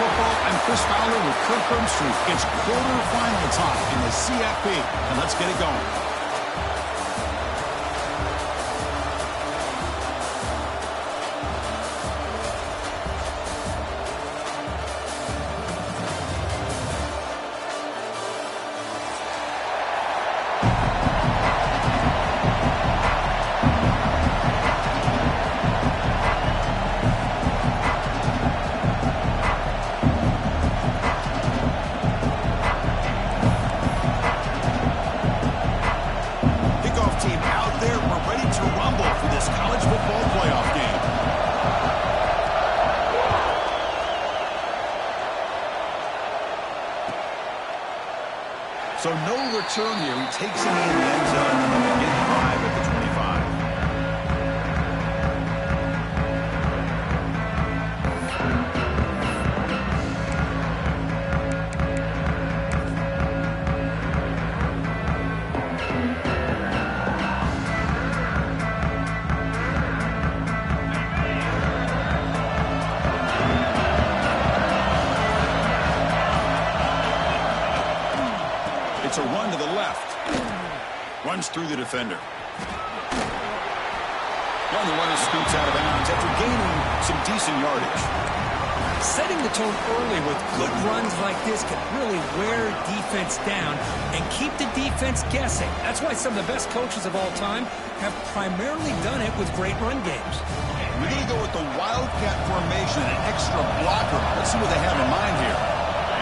football. I'm Chris Fowler with Kirk Herbstreit. It's quarterfinal time in the CFP, and let's get it going. So no return here. He takes it in the end zone and they get 5 at the 25. It's a run to the left. Runs through the defender. And the runner scoots out of bounds after gaining some decent yardage. Setting the tone early with good runs like this can really wear defense down and keep the defense guessing. That's why some of the best coaches of all time have primarily done it with great run games. We're going to go with the Wildcat formation, an extra blocker. Let's see what they have in mind here.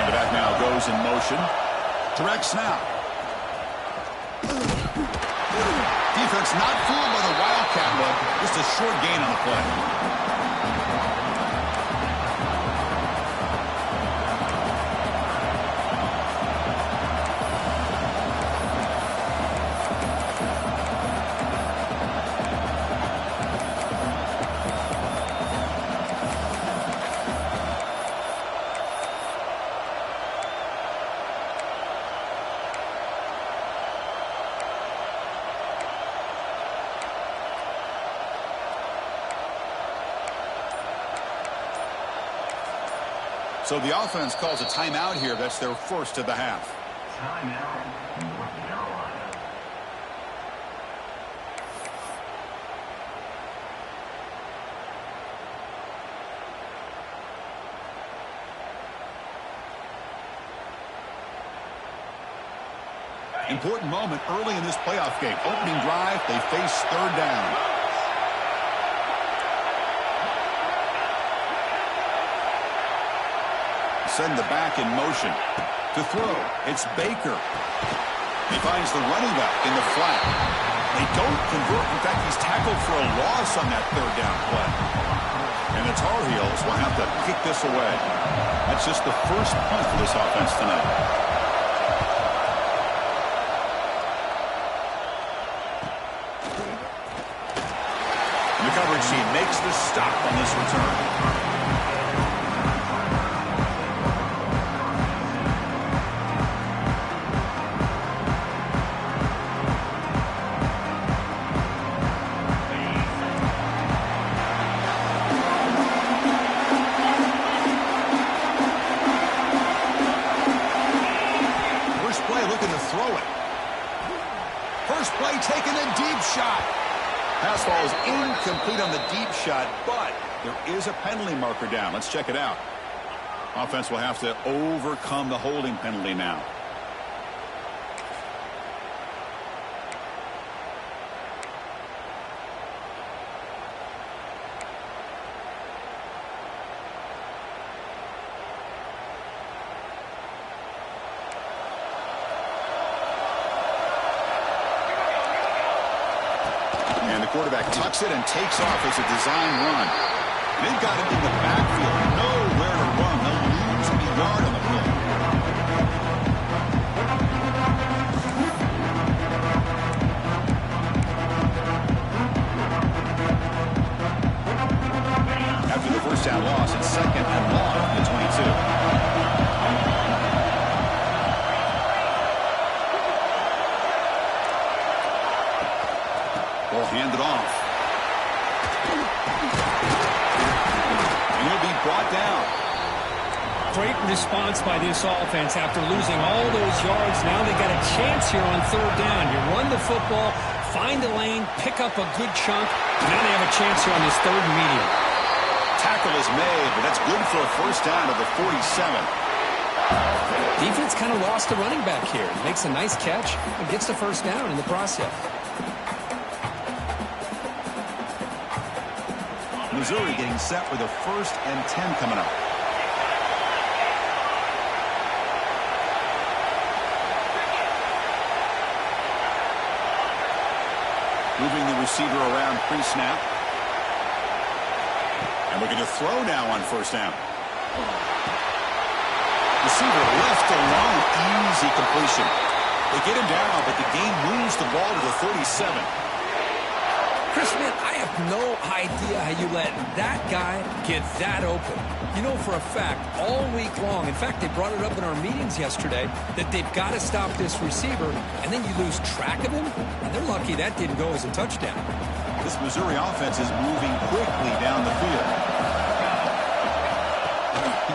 And the back now goes in motion. Direct snap. Defense not fooled by the Wildcat look. Just a short gain on the play. So the offense calls a timeout here. That's their first of the half. Timeout, North Carolina. Important moment early in this playoff game. Opening drive, they face third down. Send the back in motion. To throw, it's Baker. He finds the running back in the flat. They don't convert. In fact, he's tackled for a loss on that third down play. And the Tar Heels will have to kick this away. That's just the first punt for this offense tonight. And the coverage team makes the stop on this return. First play taking a deep shot. Pass ball is incomplete on the deep shot, but there is a penalty marker down. Let's check it out. Offense will have to overcome the holding penalty now. Quarterback tucks it and takes off as a design run. They've got him in the backfield. Nowhere to run. They'll lose a yard on the play. After the first down loss, it's second and long at the 22. Hand it off. And he'll be brought Great response by this offense after losing all those yards. Now they got a chance here on third down. You run the football, find a lane, pick up a good chunk. Now they have a chance here on this third and medium. Tackle is made, but that's good for a first down at the 47. Defense kind of lost a running back here. Makes a nice catch and gets the first down in the process. Missouri getting set with a 1st and 10 coming up. Moving the receiver around pre-snap. And looking to throw now on first down. Receiver left alone. Easy completion. They get him down, but the game moves the ball to the 37. Chris, man, I have no idea how you let that guy get that open. You know for a fact, all week long, in fact, they brought it up in our meetings yesterday, that they've got to stop this receiver, and then you lose track of him, and they're lucky that didn't go as a touchdown. This Missouri offense is moving quickly down the field.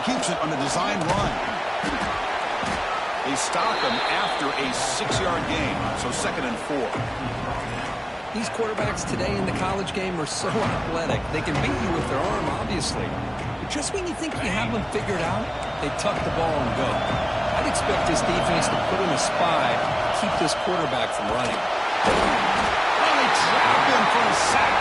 He keeps it on a design run. They stop him after a 6-yard gain, so 2nd and 4. These quarterbacks today in the college game are so athletic. They can beat you with their arm, obviously. But just when you think you have them figured out, they tuck the ball and go. I'd expect this defense to put in a spy, keep this quarterback from running. Oh, they trap him for a sack.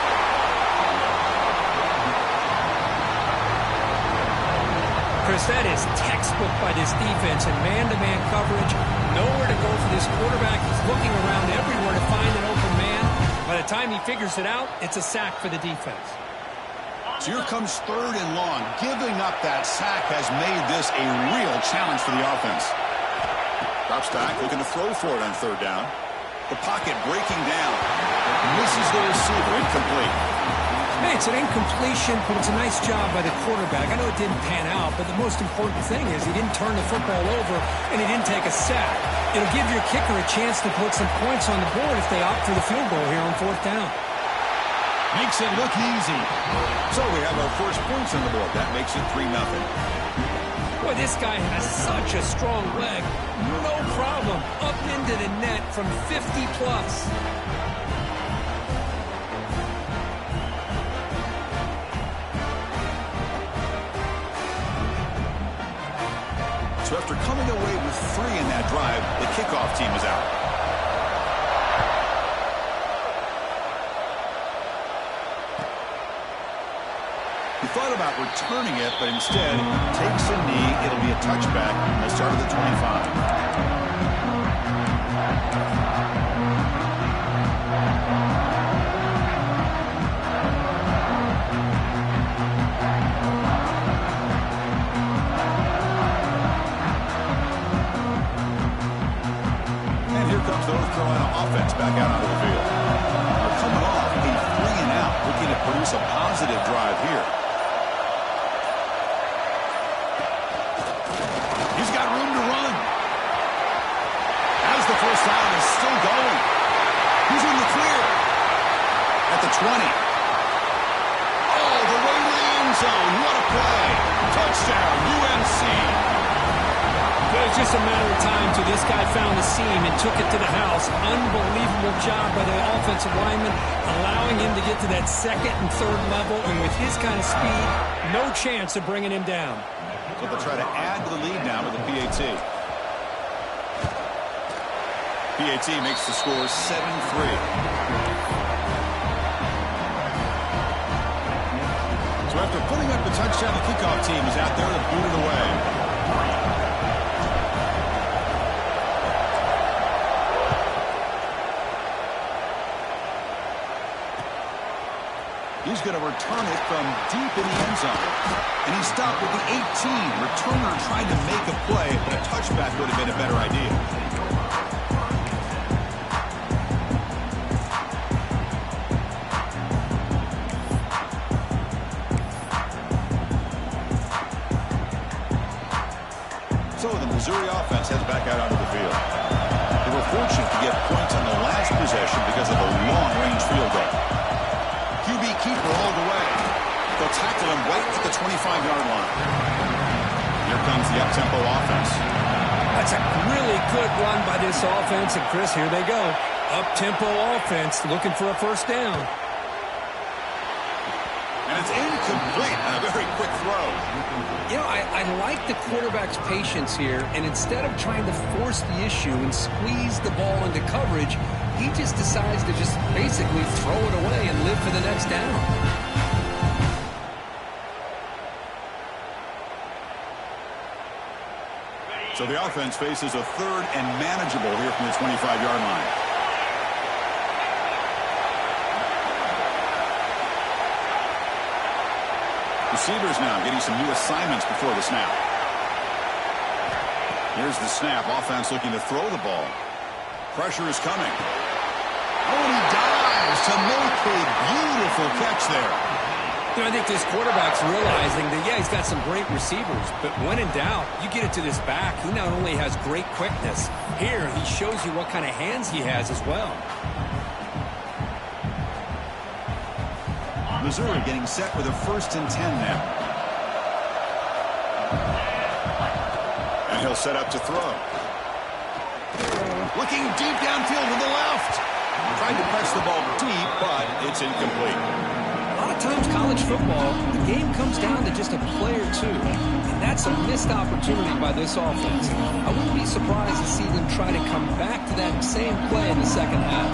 Chris, that is textbook by this defense in man-to-man coverage. Nowhere to go for this quarterback. He's looking around everywhere to find an open man. By the time he figures it out, it's a sack for the defense. So here comes 3rd and long. Giving up that sack has made this a real challenge for the offense. Drops back, looking to throw for it on 3rd down. The pocket breaking down. Misses the receiver, incomplete. Hey, it's an incompletion, but it's a nice job by the quarterback. I know it didn't pan out, but the most important thing is he didn't turn the football over and he didn't take a sack. It'll give your kicker a chance to put some points on the board if they opt for the field goal here on 4th down. Makes it look easy. So we have our first points on the board. That makes it 3-0. Boy, this guy has such a strong leg. No problem. Up into the net from 50+. So after coming away with 3 in that drive, the kickoff team is out. He thought about returning it, but instead takes a knee. It'll be a touchback on the start of the 25. Offense back out onto the field. They're coming off a 3-and-out, looking to produce a positive drive here. He's got room to run. As the first down is still going. He's in the clear. At the 20. All the way to the end zone. What a play. Touchdown, UNC. It was just a matter of time till this guy found the seam and took it to the house. Unbelievable job by the offensive lineman, allowing him to get to that 2nd and 3rd level, and with his kind of speed, no chance of bringing him down. So they'll try to add to the lead now with the PAT. PAT makes the score 7-3. So after putting up the touchdown, the kickoff team is out there to boot it away. He's going to return it from deep in the end zone. And he stopped with the 18. Returner tried to make a play, but a touchback would have been a better idea. So the Missouri offense heads back out onto the field. They were fortunate to get points on the last possession because of a long-range field goal. QB keeper all the way. They'll tackle him right at the 25-yard line. Here comes the up-tempo offense. That's a really good run by this offense. And, Chris, here they go. Up-tempo offense looking for a first down. And it's incomplete. A very quick throw. You know, I like the quarterback's patience here, and instead of trying to force the issue and squeeze the ball into coverage, he just decides to just basically throw it away and live for the next down. So the offense faces a third and manageable here from the 25-yard line. Receivers now getting some new assignments before the snap. Here's the snap. Offense looking to throw the ball. Pressure is coming. Oh, and he dives to make a beautiful catch there. You know, I think this quarterback's realizing that, yeah, he's got some great receivers, but when in doubt, you get it to this back. He not only has great quickness, here he shows you what kind of hands he has as well. Missouri getting set with a 1st and 10 now. And he'll set up to throw. Looking deep downfield to the left. Tried to press the ball deep, but it's incomplete. A lot of times college football, the game comes down to just a play or two. And that's a missed opportunity by this offense. I wouldn't be surprised to see them try to come back to that same play in the second half.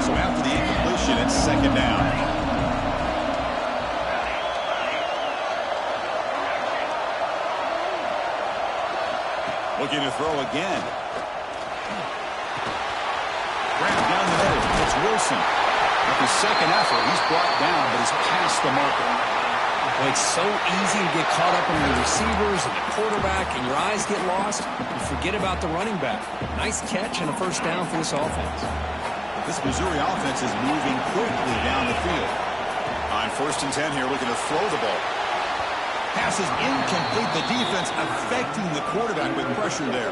So after the incompletion, it's 2nd down. Looking to throw again. Grabbed down the middle. It's Wilson. With his second effort, he's brought down, but he's past the marker. Well, it's so easy to get caught up in the receivers and the quarterback, and your eyes get lost. You forget about the running back. Nice catch and a first down for this offense. This Missouri offense is moving quickly down the field. On 1st and 10 here, looking to throw the ball. Pass is incomplete. The defense affecting the quarterback with pressure there.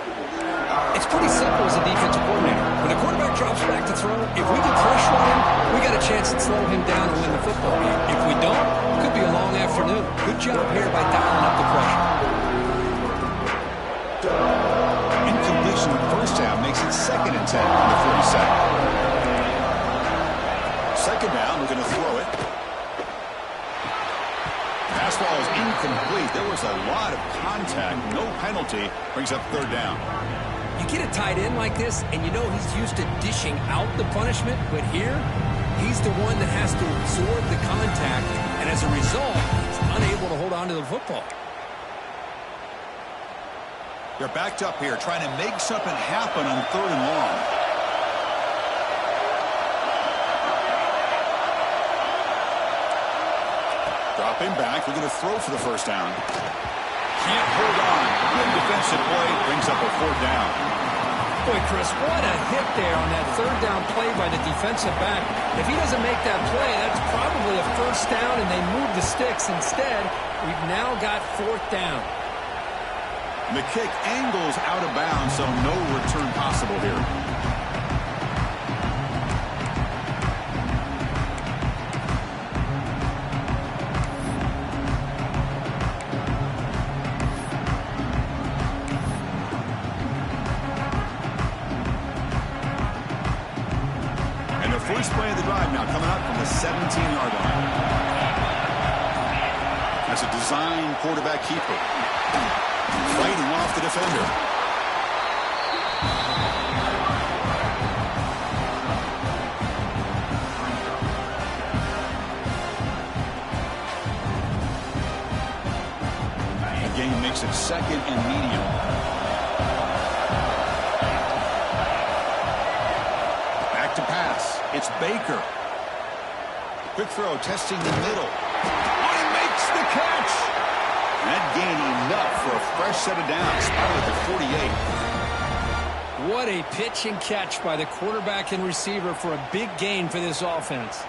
It's pretty simple as a defensive coordinator. When the quarterback drops back to throw, if we get pressure on him, we got a chance to slow him down and win the football game. If we don't, it could be a long afternoon. Good job here by dialing up the pressure. Incompletion in the first half makes it 2nd and 10 on the 42nd. 2nd down, we're going to throw it. Fastball is incomplete. There was a lot of contact. No penalty. Brings up 3rd down. You get a tight end like this, and you know he's used to dishing out the punishment, but here, he's the one that has to absorb the contact, and as a result, he's unable to hold on to the football. They're backed up here, trying to make something happen on 3rd and long. Dropping back, we're going to throw for the first down. Can't hold on. Good defensive play, brings up a 4th down. Boy, Chris, what a hit there on that 3rd down play by the defensive back. If he doesn't make that play, that's probably a first down, and they move the sticks. Instead, we've now got 4th down. And the kick angles out of bounds, so no return possible here. First play of the drive now coming up from the 17-yard line. That's a design quarterback keeper. Fighting off the defender. The game makes it 2nd and medium. To pass. It's Baker. Quick throw, testing the middle. Oh, he makes the catch. That gain enough for a fresh set of downs. Spotted at the 48. What a pitch and catch by the quarterback and receiver for a big gain for this offense.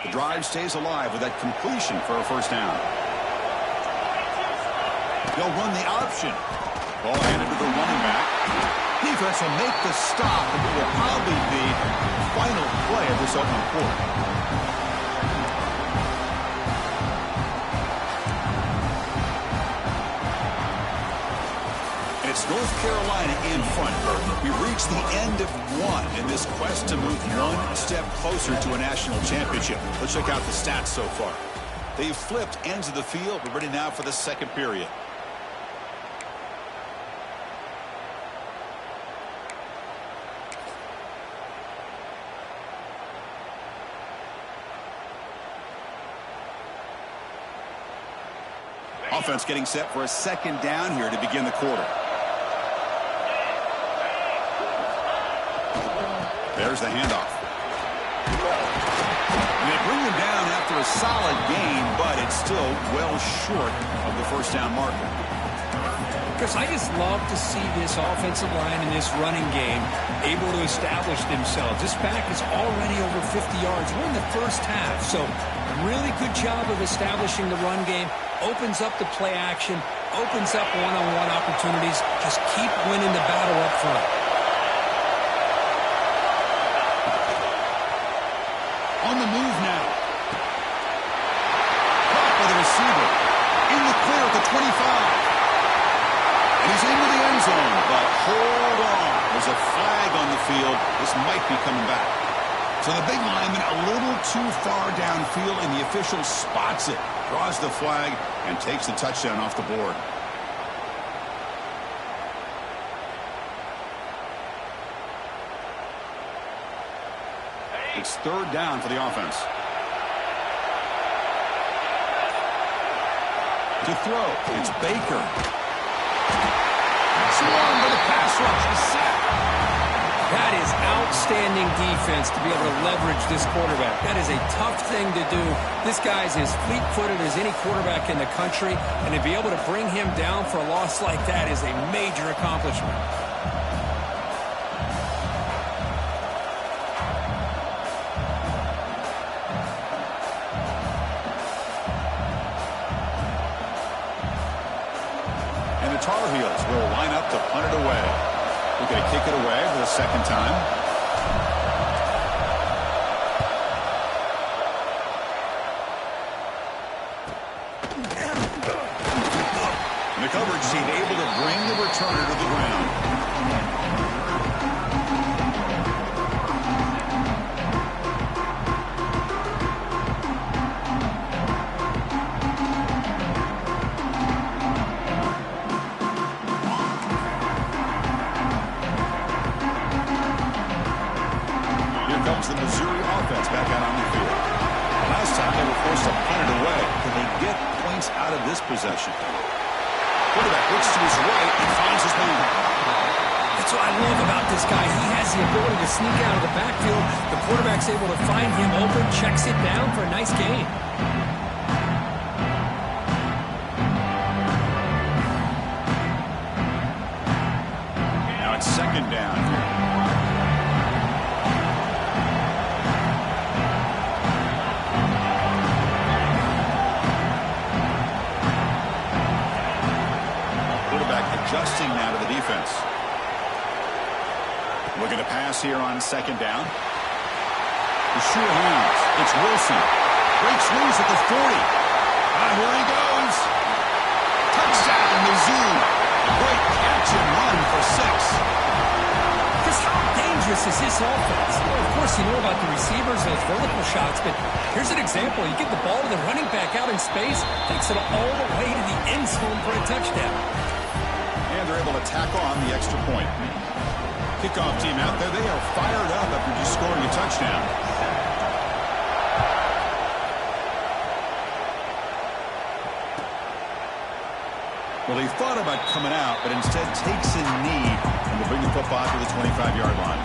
The drive stays alive with that completion for a first down. They'll run the option. Ball handed to the running back. Defense will make the stop, and it will probably be the final play of this opening quarter. It's North Carolina in front. We've reached the end of one in this quest to move one step closer to a national championship. Let's check out the stats so far. They've flipped ends of the field. We're ready now for the second period. Offense getting set for a second down here to begin the quarter. There's the handoff. And they bring him down after a solid gain, but it's still well short of the first down marker. Because I just love to see this offensive line and this running game able to establish themselves. This back is already over 50 yards. We're in the first half, so really good job of establishing the run game. Opens up the play action, opens up one-on-one opportunities. Just keep winning the battle up front. On the move now. Caught by the receiver. In the clear at the 25. And he's into the end zone, but hold on. There's a flag on the field. This might be coming back. So the big lineman a little too far downfield, and the official spots it, draws the flag, and takes the touchdown off the board. It's third down for the offense. To throw, it's Baker. Swung by the pass rush, the sack. That is outstanding defense to be able to leverage this quarterback. That is a tough thing to do. This guy's as fleet-footed as any quarterback in the country, and to be able to bring him down for a loss like that is a major accomplishment. And the Tar Heels will line up to punt it away. We're going to kick it away for the second time. And the coverage team able to bring the returner to the ground. The Missouri offense back out on the field. Last time they were forced to punt it away. Can they get points out of this possession? Quarterback looks to his right and finds his man. That's what I love about this guy. He has the ability to sneak out of the backfield. The quarterback's able to find him open, checks it down for a nice gain. Now it's second down. Adjusting now to the defense. Looking to pass here on second down. The sure hands. It's Wilson. Breaks loose at the 40. Here he goes. Touchdown, Mizzou. Great catch and run for 6. Because how dangerous is this offense? Well, of course, you know about the receivers, those vertical shots, but here's an example. You get the ball to the running back out in space, takes it all the way to the end zone for a touchdown. And they're able to tack on the extra point. Kickoff team out there. They are fired up after just scoring a touchdown. Well, he thought about coming out, but instead takes a knee and will bring the football to the 25-yard line.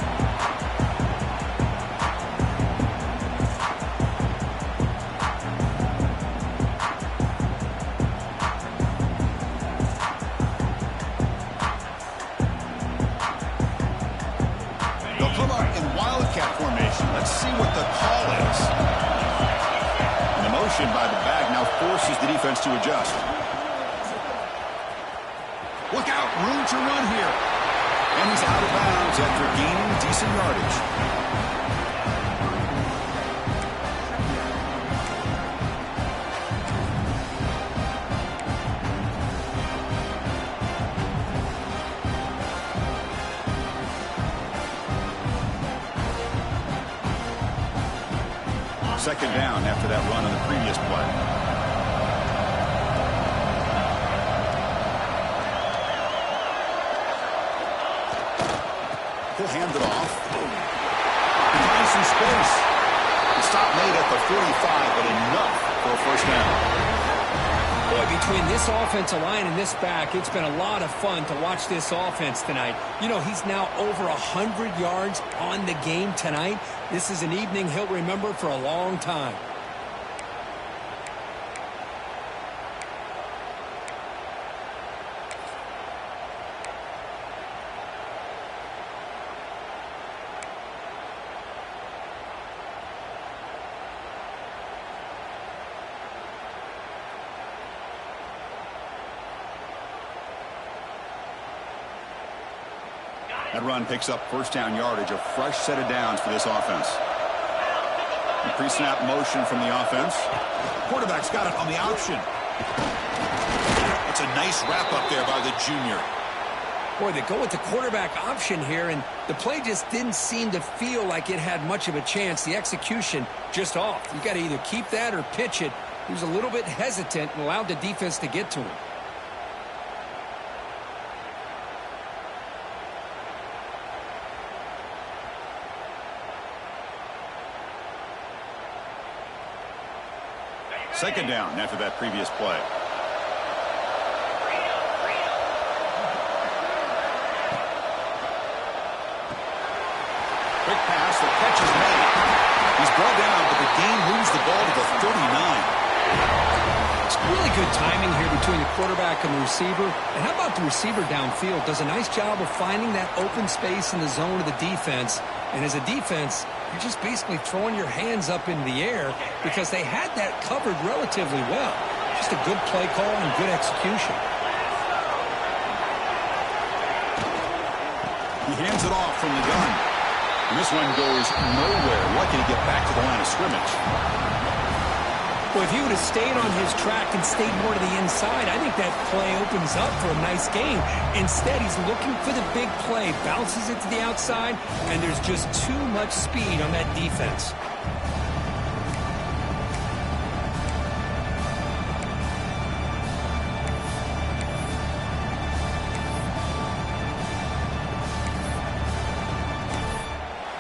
They'll come up in Wildcat formation. Let's see what the call is. motion by the back now forces the defense to adjust. Look out, room to run here. And he's out of bounds after gaining decent yardage. Second down after that run on the previous play. He'll hand it off. He finds some space. The stop made at the 45, but enough for a first down. Boy, between this offensive line and this back, it's been a lot of fun to watch this offense tonight. You know, he's now over 100 yards on the game tonight. This is an evening he'll remember for a long time. That run picks up first down yardage, a fresh set of downs for this offense. Pre-snap motion from the offense. Quarterback's got it on the option. It's a nice wrap up there by the junior. Boy, they go with the quarterback option here, and the play just didn't seem to feel like it had much of a chance. The execution just off. You got to either keep that or pitch it. He was a little bit hesitant and allowed the defense to get to him. Second down after that previous play. Quick pass, the catch is made. He's brought down, but the game moves the ball to the 39. It's really good timing here between the quarterback and the receiver. And how about the receiver downfield? Does a nice job of finding that open space in the zone of the defense. And as a defense, you're just basically throwing your hands up in the air because they had that covered relatively well. Just a good play call and good execution. He hands it off from the gun. And this one goes nowhere. Lucky to get back to the line of scrimmage. Well, if he would have stayed on his track and stayed more to the inside, I think that play opens up for a nice game. Instead, he's looking for the big play, bounces it to the outside, and there's just too much speed on that defense.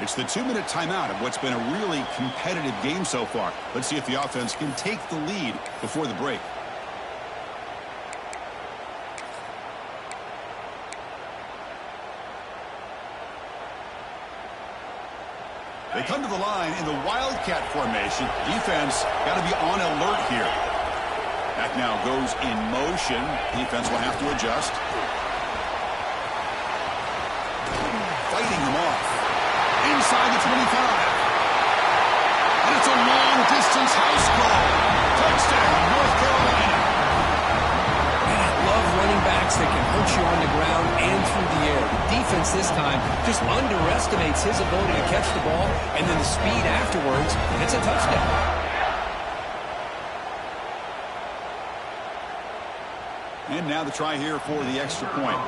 It's the 2-minute timeout of what's been a really competitive game so far. Let's see if the offense can take the lead before the break. They come to the line in the Wildcat formation. Defense got to be on alert here. Back now goes in motion. Defense will have to adjust. Fighting them off. Inside the 25. And it's a long-distance house call. Touchdown, North Carolina. And I love running backs that can hurt you on the ground and through the air. The defense this time just underestimates his ability to catch the ball, and then the speed afterwards, and it's a touchdown. And now the try here for the extra point.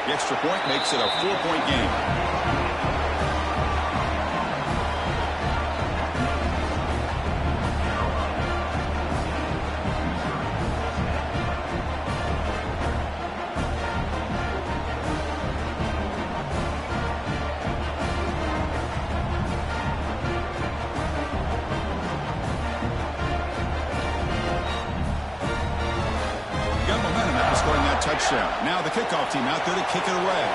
The extra point makes it a 4-point game. Touchdown. Now the kickoff team out there to kick it away.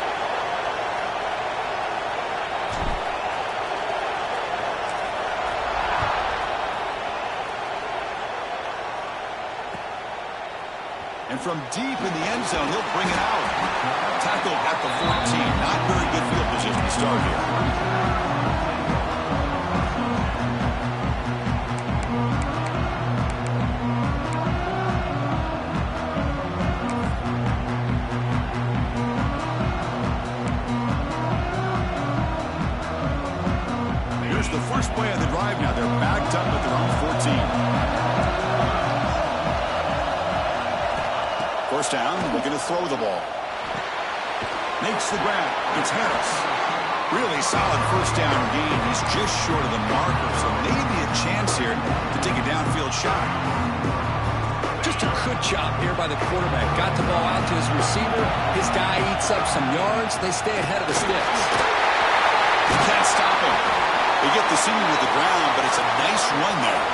And from deep in the end zone, he'll bring it out. Tackled at the 14. Not very good field position to start here. drive now. They're backed up at their own 14. First down, looking to throw the ball. Makes the grab. It's Harris. Really solid first down gain. He's just short of the marker, so maybe a chance here to take a downfield shot. Just a good job here by the quarterback. Got the ball out to his receiver. His guy eats up some yards. They stay ahead of the sticks. You can't stop him. They get the seam with the ground, but it's a nice run there.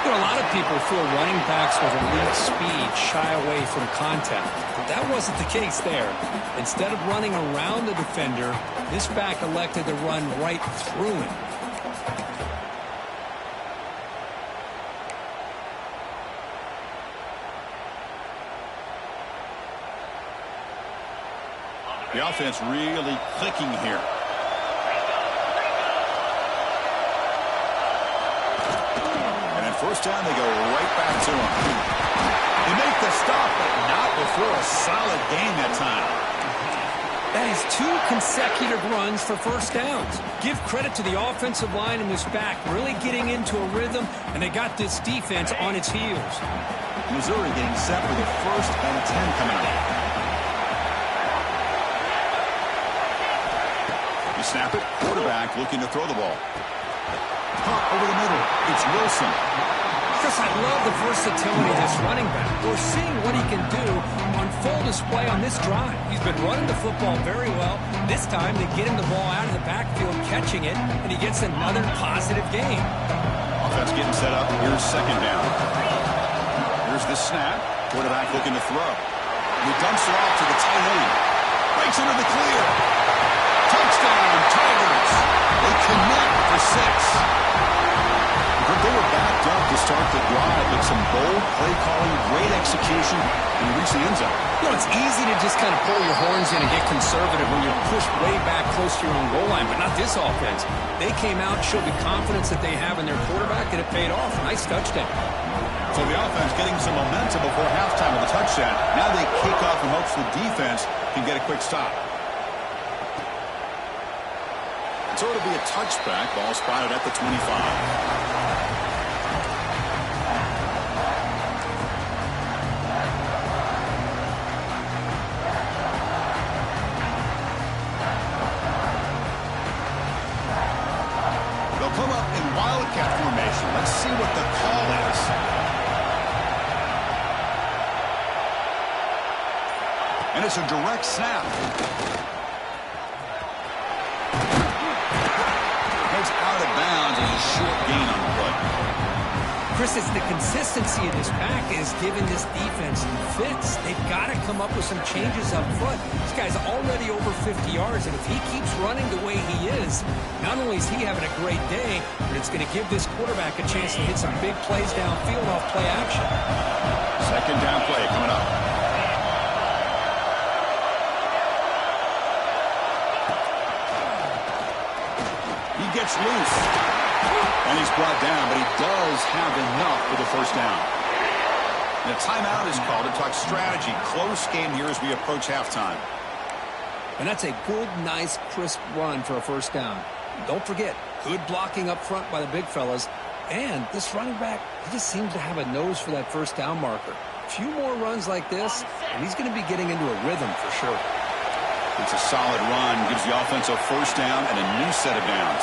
You know, a lot of people feel running backs with elite speed shy away from contact. But that wasn't the case there. Instead of running around the defender, this back elected to run right through him. The offense really clicking here. And then first down, they go right back to him. They make the stop, but not before a solid gain that time. That is 2 consecutive runs for first downs. Give credit to the offensive line and this back really getting into a rhythm, and they got this defense on its heels. Missouri getting set for the 1st and 10 coming up. Snap it. Quarterback looking to throw the ball. Pop over the middle. It's Wilson. Chris, I love the versatility of this running back. We're seeing what he can do on full display on this drive. He's been running the football very well. This time they get him the ball out of the backfield, catching it, and he gets another positive gain. Offense getting set up. Here's second down. Here's the snap. Quarterback looking to throw. He dumps it off to the tight end. Breaks into the clear. Touchdown, Tigers. They connect for 6. They were backed up to start the drive with some bold play calling, great execution, and reach the end zone. You know, it's easy to just kind of pull your horns in and get conservative when you're pushed way back close to your own goal line, but not this offense. They came out, showed the confidence that they have in their quarterback, and it paid off. Nice touchdown. So the offense getting some momentum before halftime with a touchdown. Now they kick off in hopes the defense can get a quick stop. So it'll be a touchback. Ball spotted at the 25. They'll come up in Wildcat formation. Let's see what the call is. And it's a direct snap. Out of bounds is a short gain on the play. Chris, it's the consistency of this pack is giving this defense fits. They've got to come up with some changes up front. This guy's already over 50 yards, and if he keeps running the way he is, not only is he having a great day, but it's going to give this quarterback a chance to hit some big plays downfield off play action. Second down play coming up. Gets loose, and he's brought down, but he does have enough for the first down. And a timeout is called to talk strategy. Close game here as we approach halftime. And that's a good, nice, crisp run for a first down. Don't forget, good blocking up front by the big fellas. And this running back, he just seems to have a nose for that first down marker. A few more runs like this, and he's going to be getting into a rhythm for sure. It's a solid run, gives the offense a first down and a new set of downs.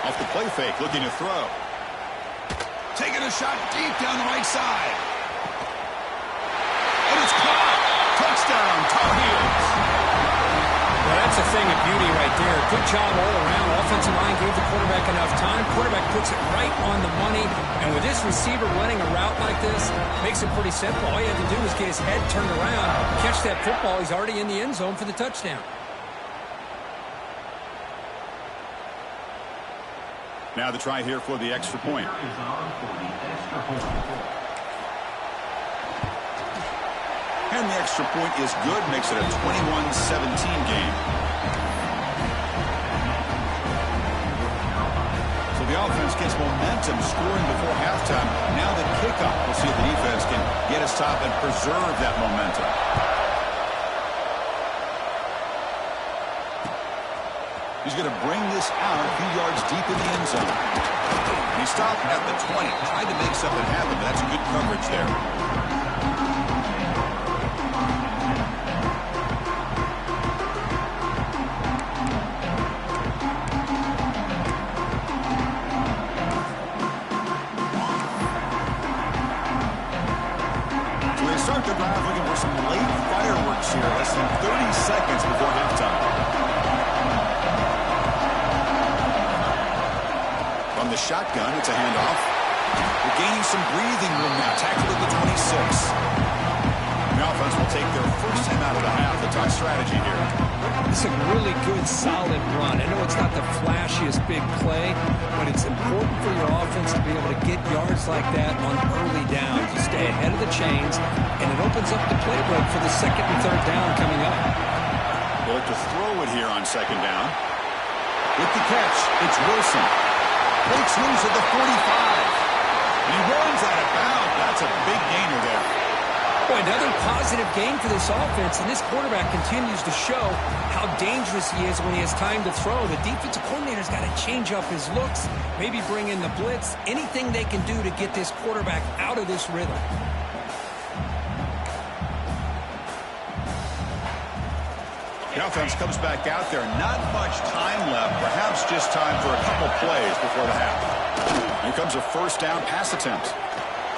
Off the play fake, looking to throw. Taking a shot deep down the right side. And it's caught. Touchdown, Tar Heels. Well, that's a thing of beauty right there. Good job all around. Offensive line gave the quarterback enough time. Quarterback puts it right on the money. And with this receiver running a route like this, makes it pretty simple. All you have to do is get his head turned around, catch that football. He's already in the end zone for the touchdown. Now the try here for the extra point. And the extra point is good, makes it a 21-17 game. So the offense gets momentum, scoring before halftime. Now the kickoff. We'll see if the defense can get a stop and preserve that momentum. He's going to bring this out a few yards deep in the end zone. And he stopped at the 20. Tried to make something happen, but that's good coverage there. Start the drive looking for some late fireworks here. Less than 30 seconds before halftime. From the shotgun, it's a handoff. They're gaining some breathing room now. Tackled at the 26. The offense will take their first time out of the half. The top strategy here. It's a really good, solid run. I know it's not the flashiest big play, but it's important for your offense to be able to get yards like that on early downs. You stay ahead of the chains, and it opens up the playbook for the second and third down coming up. They look to throw it here on second down. With the catch, it's Wilson. Breaks loose at the 45. And he runs out of bounds. That's a big gainer there. Boy, another positive game for this offense, and this quarterback continues to show how dangerous he is when he has time to throw. The defensive coordinator's got to change up his looks, maybe bring in the blitz, anything they can do to get this quarterback out of this rhythm. The offense comes back out there. Not much time left. Perhaps just time for a couple plays before the half. Here comes a first down pass attempt.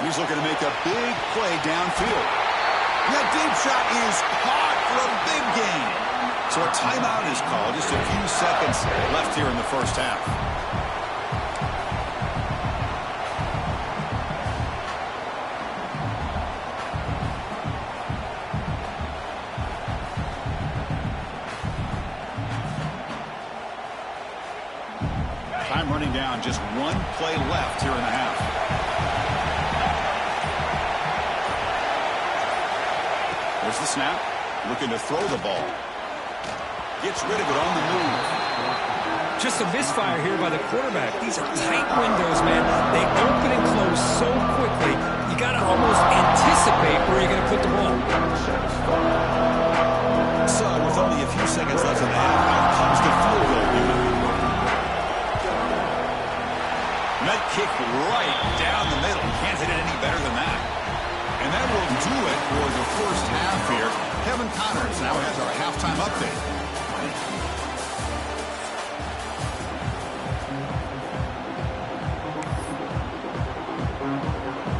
He's looking to make a big play downfield. And that deep shot is caught for a big gain. So a timeout is called. Just a few seconds left here in the first half. Time running down. Just one play left here in the half. There's the snap. Looking to throw the ball. Gets rid of it on the move. Just a misfire here by the quarterback. These are tight windows, man. They open and close so quickly. You got to almost anticipate where you're going to put the ball. So, with only a few seconds left in the half, out comes the field goal unit. And that kick right down the middle. Can't hit it any better than that. And that will do it for the first half here. Kevin Connors now has our halftime update.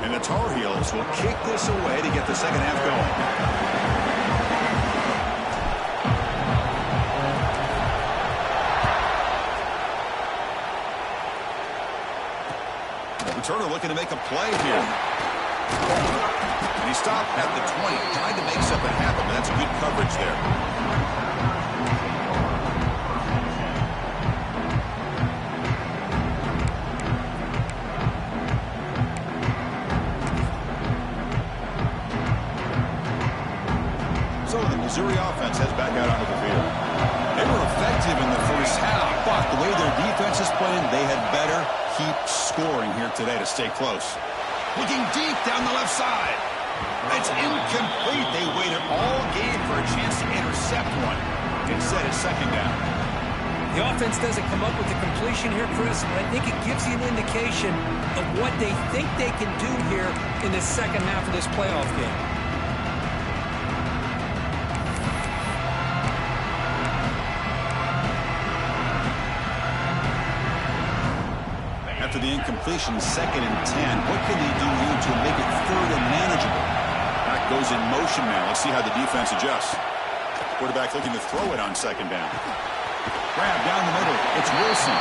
And the Tar Heels will kick this away to get the second half going. Turner looking to make a play here. And he stopped at the 20. Tried to make something happen, but that's good coverage there. So the Missouri offense heads back out onto the field. They were effective in the first half, but the way their defense is playing, they had better keep scoring here today to stay close. Looking deep down the left side. It's incomplete. They waited all game for a chance to intercept one. Instead, it's second down. The offense doesn't come up with the completion here, Chris, but I think it gives you an indication of what they think they can do here in the second half of this playoff game. After the incompletion, 2nd and 10. What can they do here to make it third and manageable? That goes in motion now. Let's see how the defense adjusts. Quarterback looking to throw it on second down. Grab down the middle. It's Wilson.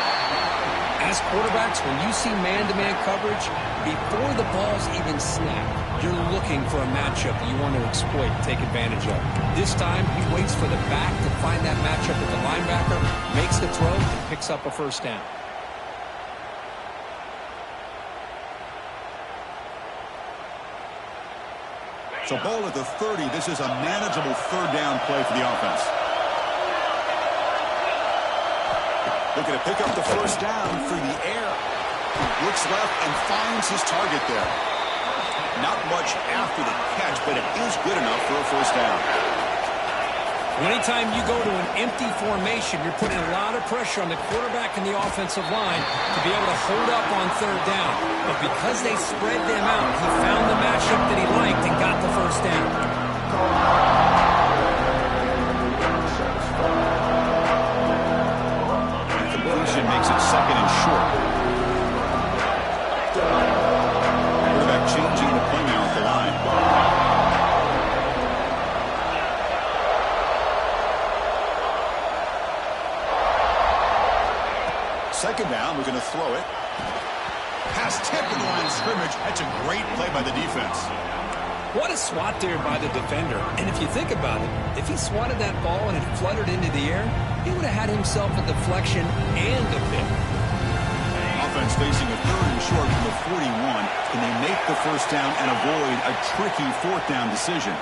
As quarterbacks, when you see man-to-man coverage, before the ball's even snapped, you're looking for a matchup that you want to exploit, take advantage of. This time, he waits for the back to find that matchup with the linebacker, makes the throw, and picks up a first down. So ball at the 30. This is a manageable third down play for the offense. Looking to pick up the first down through the air. Looks left and finds his target there. Not much after the catch, but it is good enough for a first down. Anytime you go to an empty formation, you're putting a lot of pressure on the quarterback and the offensive line to be able to hold up on third down. But because they spread them out, he found the matchup that he liked and got the first down. Completion makes it second and short. Quarterback changing the play now at the line. Second down, we're going to throw it. Pass tip in the line of scrimmage. That's a great play by the defense. What a swat there by the defender. And if you think about it, if he swatted that ball and it fluttered into the air, he would have had himself a deflection and a pick. Offense facing a third and short from the 41. Can they make the first down and avoid a tricky fourth down decision?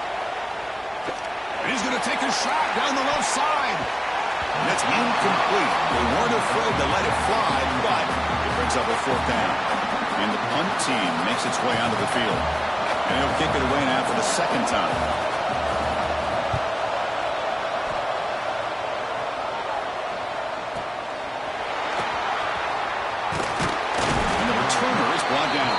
And he's going to take a shot down the left side. And that's incomplete. They weren't afraid to let it fly, but it brings up a fourth down. And the punt team makes its way onto the field. And he'll kick it away now for the second time. And the returner is brought down.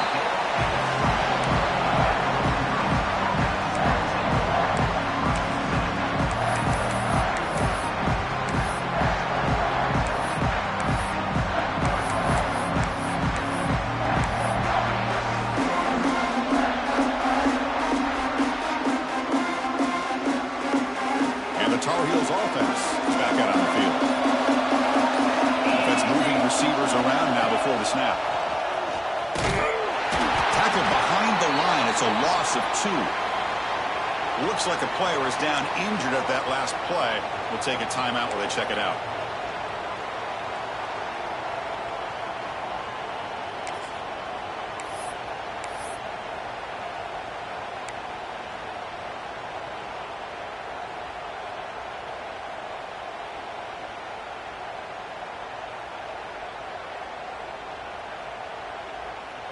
Tar Heels offense is back out on the field. Offense moving receivers around now before the snap. Tackle behind the line. It's a loss of 2. Looks like a player is down injured at that last play. We'll take a timeout while they check it out.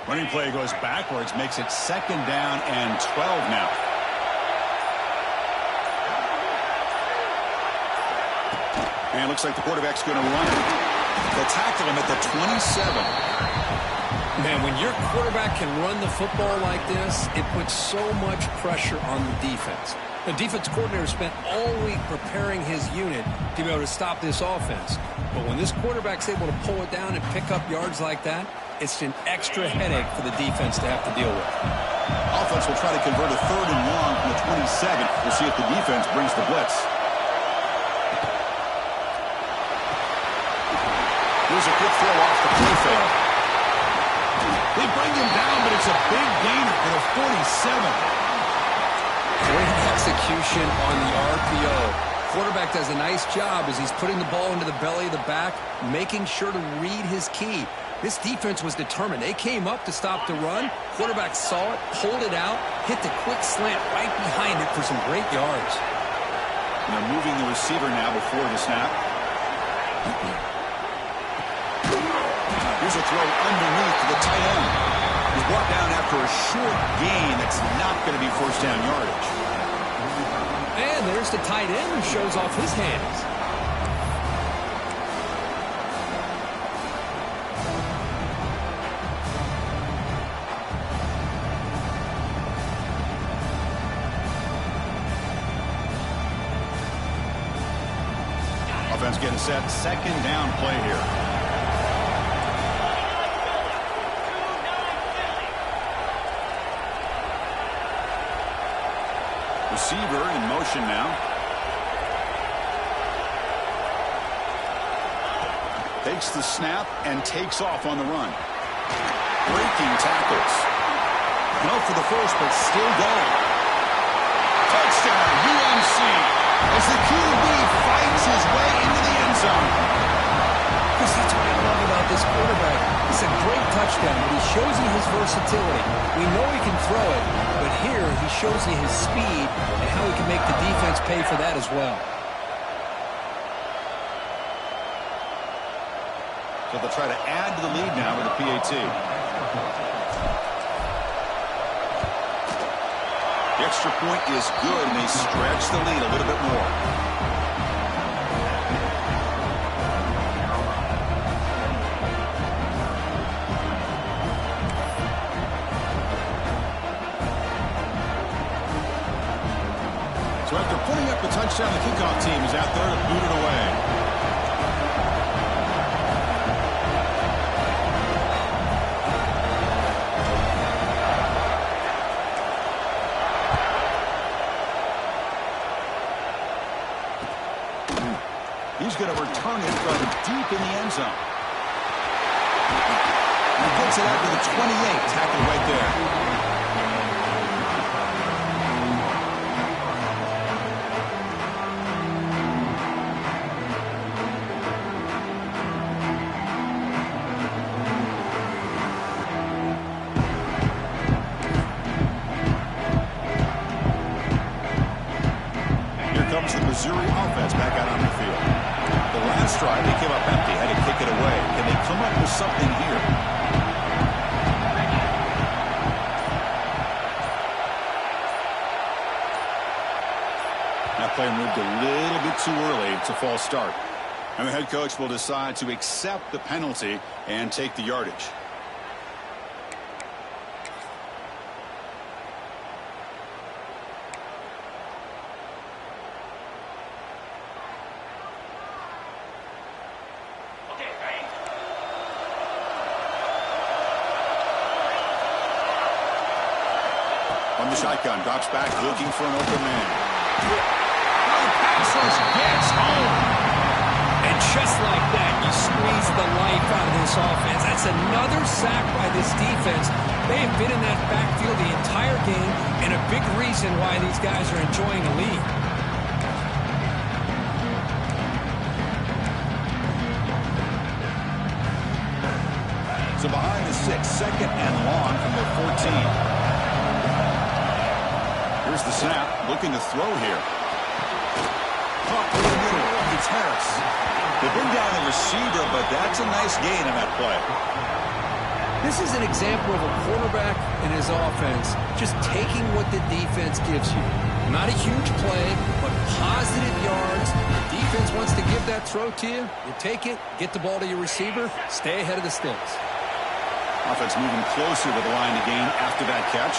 Running play goes backwards, makes it second down and 12 now. And it looks like the quarterback's going to run it. They'll tackle him at the 27. Man, when your quarterback can run the football like this, it puts so much pressure on the defense. The defense coordinator spent all week preparing his unit to be able to stop this offense. But when this quarterback's able to pull it down and pick up yards like that, it's an extra headache for the defense to have to deal with. Offense will try to convert a third and long from the 27. We'll see if the defense brings the blitz. Here's a quick throw off the play fake. They bring him down, but it's a big gain for the 47. Great execution on the RPO. Quarterback does a nice job as he's putting the ball into the belly of the back, making sure to read his key. This defense was determined. They came up to stop the run. Quarterback saw it, pulled it out, hit the quick slant right behind it for some great yards. And they're moving the receiver now before the snap. Here's a throw underneath to the tight end. He's brought down after a short gain. That's not going to be first down yardage. And there's the tight end who shows off his hands. Offense getting set. Second down play here. Receiver in motion now. Takes the snap and takes off on the run. Breaking tackles. No for the first, but still going. Touchdown, UNC. As the QB fights his way into the end zone. Because that's what I love about this quarterback. It's a great touchdown, but he shows you his versatility. We know he can throw it, but here he shows you his speed and how he can make the defense pay for that as well. So they'll try to add to the lead now with the PAT. The extra point is good, and they stretch the lead a little bit more. sound the kickoff team is out there to boot it away. He's going to return it from deep in the end zone. He gets it out to the 28. Tackled right there. Comes the Missouri offense back out on the field. The last drive, they came up empty, had to kick it away. Can they come up with something here? That player moved a little bit too early. It's a false start. And the head coach will decide to accept the penalty and take the yardage. From the shotgun, drops back, looking for an open man. The pass rush gets home. And just like that, you squeeze the life out of this offense. That's another sack by this defense. They have been in that backfield the entire game, and a big reason why these guys are enjoying a lead. So behind the 6, second and long from their 14. Here's the snap, looking to throw here. Caught in the middle, it's Harris. They bring down the receiver, but that's a nice gain in that play. This is an example of a quarterback and his offense just taking what the defense gives you. Not a huge play, but positive yards. The defense wants to give that throw to you. You take it, get the ball to your receiver, stay ahead of the sticks. Offense moving closer to the line to gain after that catch.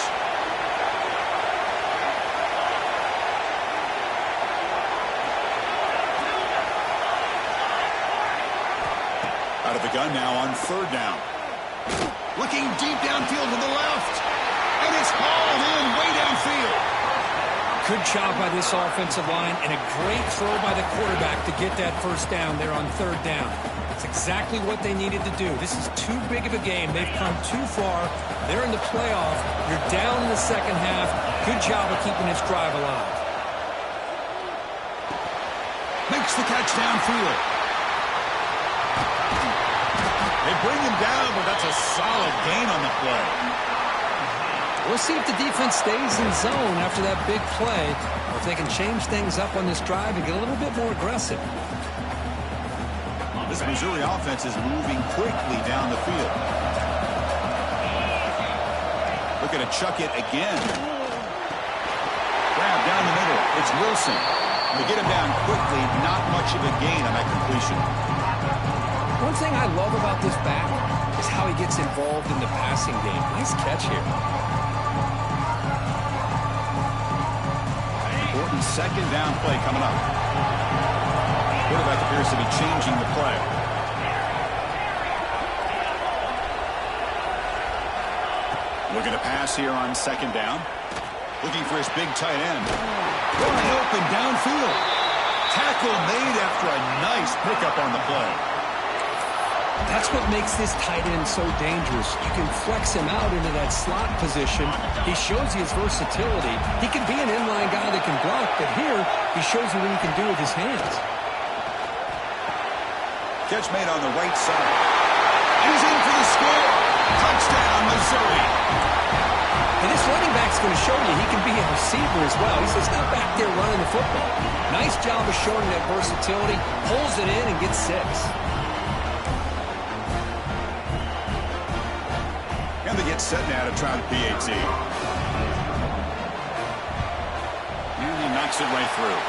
Out of the gun now on third down. Looking deep downfield to the left. And it's hauled in way downfield. Good job by this offensive line and a great throw by the quarterback to get that first down there on third down. It's exactly what they needed to do. This is too big of a game. They've come too far. They're in the playoff. You're down in the second half. Good job of keeping this drive alive. Makes the catch downfield. They bring him down, but that's a solid gain on the play. We'll see if the defense stays in zone after that big play, or if they can change things up on this drive and get a little bit more aggressive. This Missouri offense is moving quickly down the field. Looking to chuck it again. Grab down the middle. It's Wilson. They get him down quickly. Not much of a gain on that completion. One thing I love about this back is how he gets involved in the passing game. Nice catch here. Important second down play coming up. Quarterback appears to be changing the play. Looking to pass here on second down. Looking for his big tight end. Wide open downfield. Tackle made after a nice pickup on the play. That's what makes this tight end so dangerous. You can flex him out into that slot position. He shows you his versatility. He can be an inline guy that can block, but here he shows you what he can do with his hands. Catch made on the right side. He's in for the score. Touchdown, Missouri. And this running back's going to show you he can be a receiver as well. He's just not back there running the football. Nice job of showing that versatility. Pulls it in and gets 6. And they get set now to try the PAT. And he knocks it right through.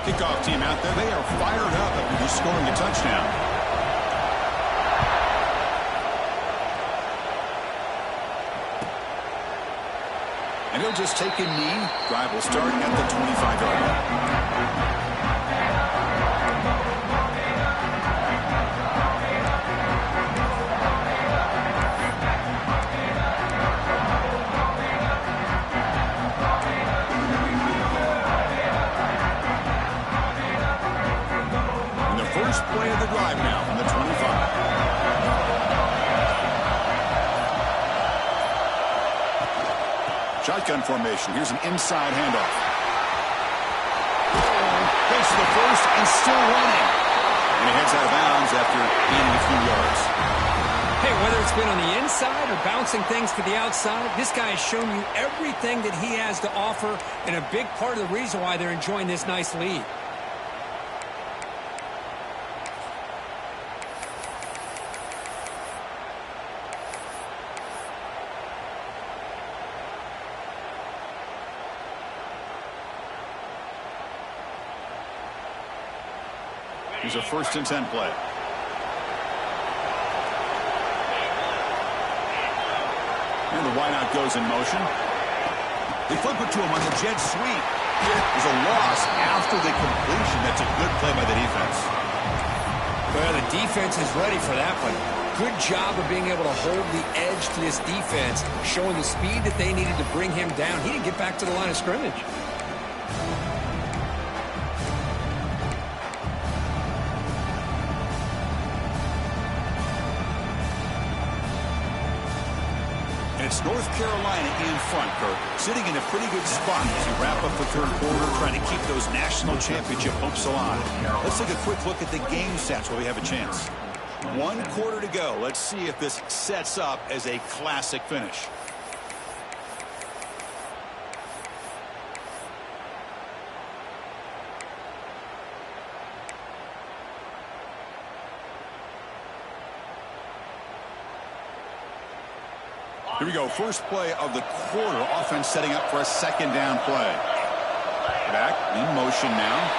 Kickoff team out there. They are fired up after just scoring a touchdown. he'll just take a knee. Drive will start at the 25-yard line. First play of the drive now from the 25. Shotgun formation. Here's an inside handoff. Takes the first and still running. And he heads out of bounds after gaining a few yards. Hey, whether it's been on the inside or bouncing things to the outside, this guy has shown you everything that he has to offer, and a big part of the reason why they're enjoying this nice lead. Here's a 1st and 10 play. And the wideout goes in motion. They flip it to him on the jet sweep. There's a loss after the completion. That's a good play by the defense. Well, the defense is ready for that one. Good job of being able to hold the edge to this defense, showing the speed that they needed to bring him down. He didn't get back to the line of scrimmage. It's North Carolina in front, Kirk, sitting in a pretty good spot as you wrap up the third quarter, trying to keep those national championship hopes alive. Let's take a quick look at the game stats while we have a chance. 1 quarter to go. Let's see if this sets up as a classic finish. Here we go. First play of the quarter. Offense setting up for a 2nd down play. Back in motion now.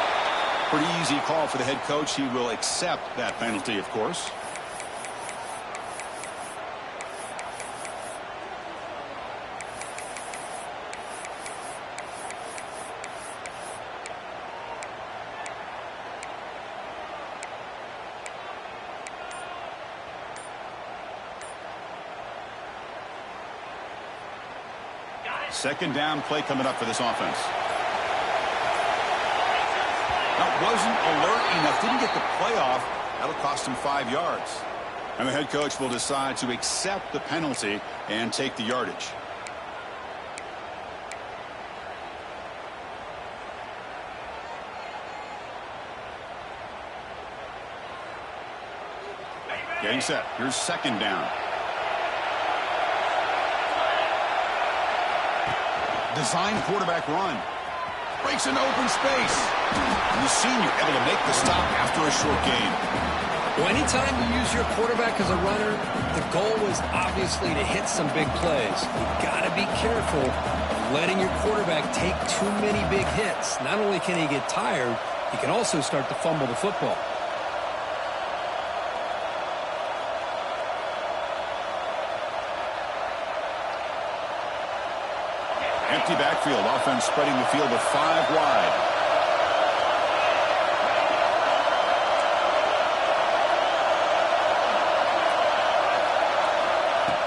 Pretty easy call for the head coach. He will accept that penalty, of course. Second down play coming up for this offense. That wasn't alert enough. Didn't get the play off. That'll cost him 5 yards. And the head coach will decide to accept the penalty and take the yardage. Getting set. Here's 2nd down. Design quarterback run. Breaks into open space. And the senior able to make the stop after a short gain. Well, anytime you use your quarterback as a runner, the goal is obviously to hit some big plays. You've got to be careful of letting your quarterback take too many big hits. Not only can he get tired, he can also start to fumble the football. Empty backfield. Offense spreading the field to 5 wide.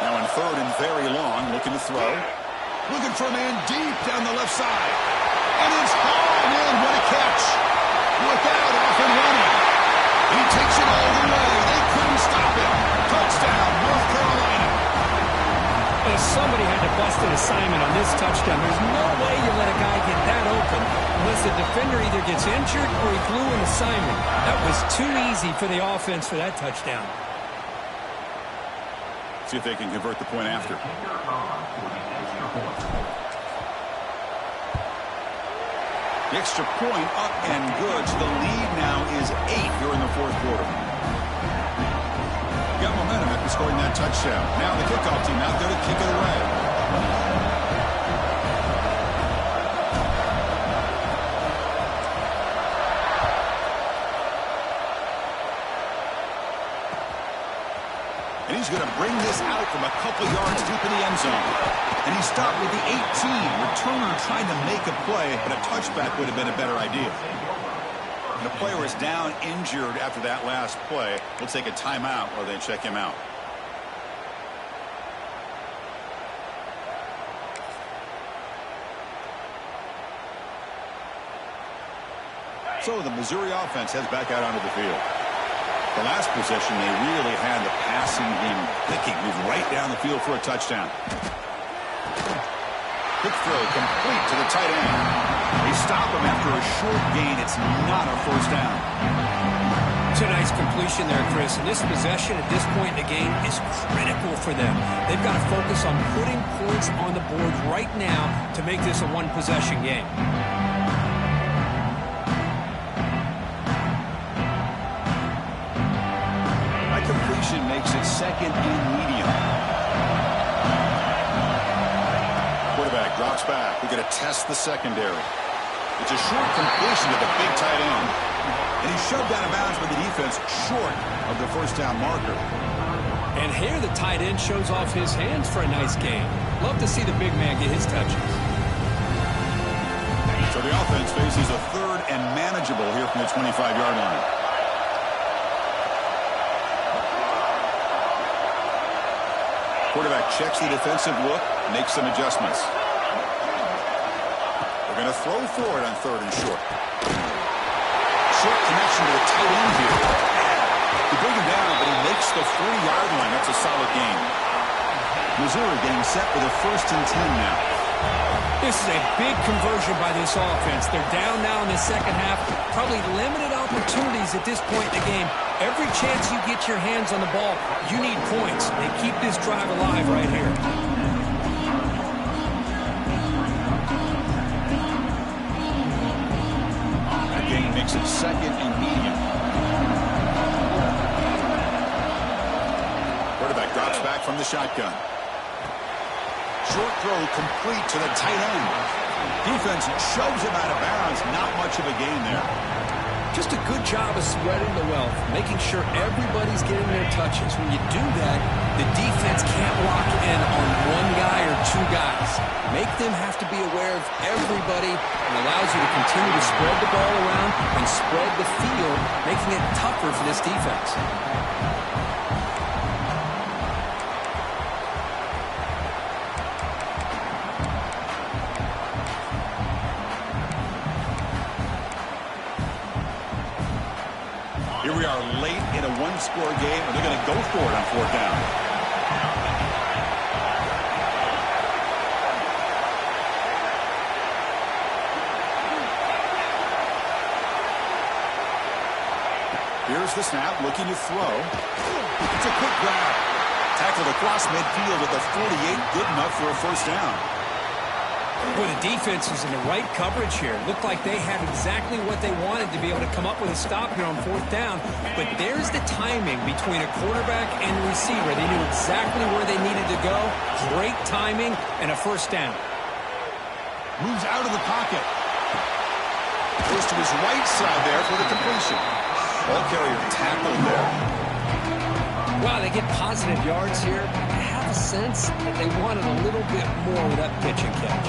Now in 3rd and very long. Looking to throw. Looking for a man deep down the left side. And it's hauled in. What a catch. Without off and running. He takes it all the way. They couldn't stop him. Touchdown, North Carolina. Somebody had to bust an assignment on this touchdown. There's no way you let a guy get that open unless the defender either gets injured or he blew an assignment. That was too easy for the offense for that touchdown. See if they can convert the point after. The extra point up and good. So the lead now is 8 here in the 4th quarter. Got momentum after scoring that touchdown. Now the kickoff team out there to kick it away. And he's going to bring this out from a couple yards deep in the end zone. And he stopped with the 18. Returner trying to make a play, but a touchback would have been a better idea. And the player is down injured after that last play. We'll take a timeout while they check him out. So the Missouri offense heads back out onto the field. The last possession, they really had the passing game clicking. Moved right down the field for a touchdown. Quick throw complete to the tight end. They stop him after a short gain. It's not a first down. It's a nice completion there, Chris. And this possession at this point in the game is critical for them. They've got to focus on putting points on the board right now to make this a one-possession game. That completion makes it second and medium. Quarterback drops back. We're going to test the secondary. It's a short completion to the big tight end. And he's shoved out of bounds by the defense short of the first down marker. And here the tight end shows off his hands for a nice gain. Love to see the big man get his touches. So the offense faces a third and manageable here from the 25-yard line. Quarterback checks the defensive look, makes some adjustments. They're going to throw for it on third and short. Short connection to the tight end here. They bring him down, but he makes the 40-yard line. That's a solid gain. Missouri getting set for the 1st and 10 now. This is a big conversion by this offense. They're down now in the second half. Probably limited opportunities at this point in the game. Every chance you get your hands on the ball, you need points. They keep this drive alive right here. That gain makes it second and medium. Quarterback drops back from the shotgun. Short throw complete to the tight end. Defense shoves him out of bounds. Not much of a gain there. Just a good job of spreading the wealth, making sure everybody's getting their touches. When you do that, the defense can't lock in on one guy or two guys. Make them have to be aware of everybody and allows you to continue to spread the ball around and spread the field, making it tougher for this defense. Here we are late in a one-score game, and they're going to go for it on 4th down. Here's the snap, looking to throw. It's a quick grab. Tackled across midfield at the 48, good enough for a first down. Boy, the defense was in the right coverage here. Looked like they had exactly what they wanted to be able to come up with a stop here on 4th down. But there's the timing between a quarterback and a receiver. They knew exactly where they needed to go. Great timing and a first down. Moves out of the pocket. Goes to his right side there for the completion. Ball carrier tackled there. Wow, they get positive yards here. I have a sense that they wanted a little bit more with that pitch and catch.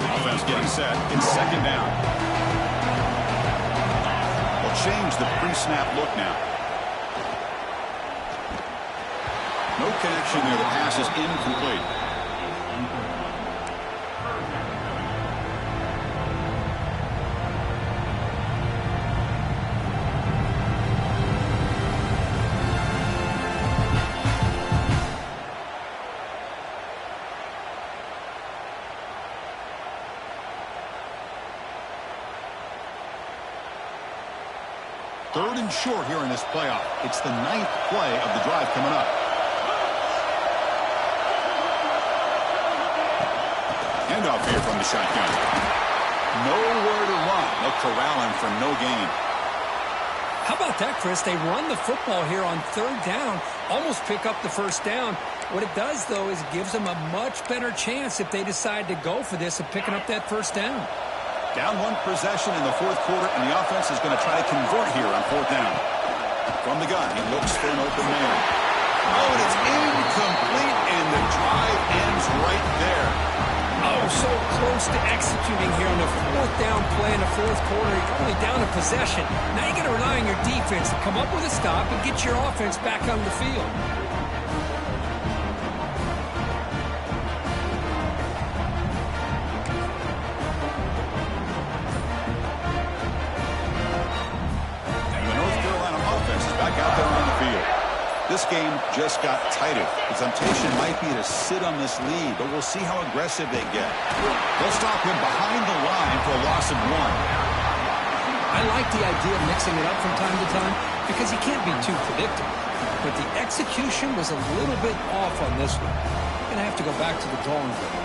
Offense getting set. It's 2nd down. They'll change the pre-snap look now. No connection there. The pass is incomplete. Third and short here in this playoff. It's the 9th play of the drive coming up. Handoff here from the shotgun. Nowhere to run. They'll corral him for no gain. How about that, Chris? They run the football here on 3rd down, almost pick up the first down. What it does, though, is it gives them a much better chance if they decide to go for this of picking up that first down. Down one possession in the fourth quarter, and the offense is going to try to convert here on fourth down. From the gun, he looks for an open man. Oh, and it's incomplete, and the drive ends right there. Oh, so close to executing here on the fourth down play in the fourth quarter. You're only down a possession. Now you got to rely on your defense to come up with a stop and get your offense back on the field. Out there on the field. This game just got tighter. The temptation might be to sit on this lead, but we'll see how aggressive they get. They'll stop him behind the line for a loss of 1. I like the idea of mixing it up from time to time because you can't be too predictable. But the execution was a little bit off on this one. Going to have to go back to the drawing board.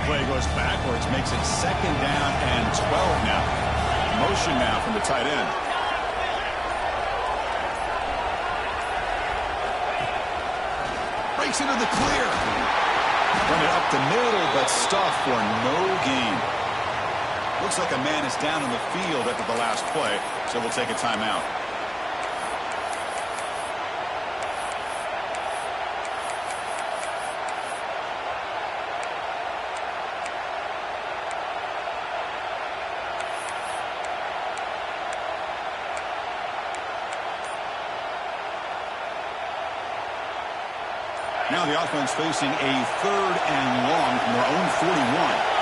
Play goes backwards, makes it 2nd down and 12 now. Motion now from the tight end. Breaks into the clear. Run it up the middle, but stuffed for no gain. Looks like a man is down in the field after the last play, so we'll take a timeout. Now the offense facing a 3rd and long from their own 41.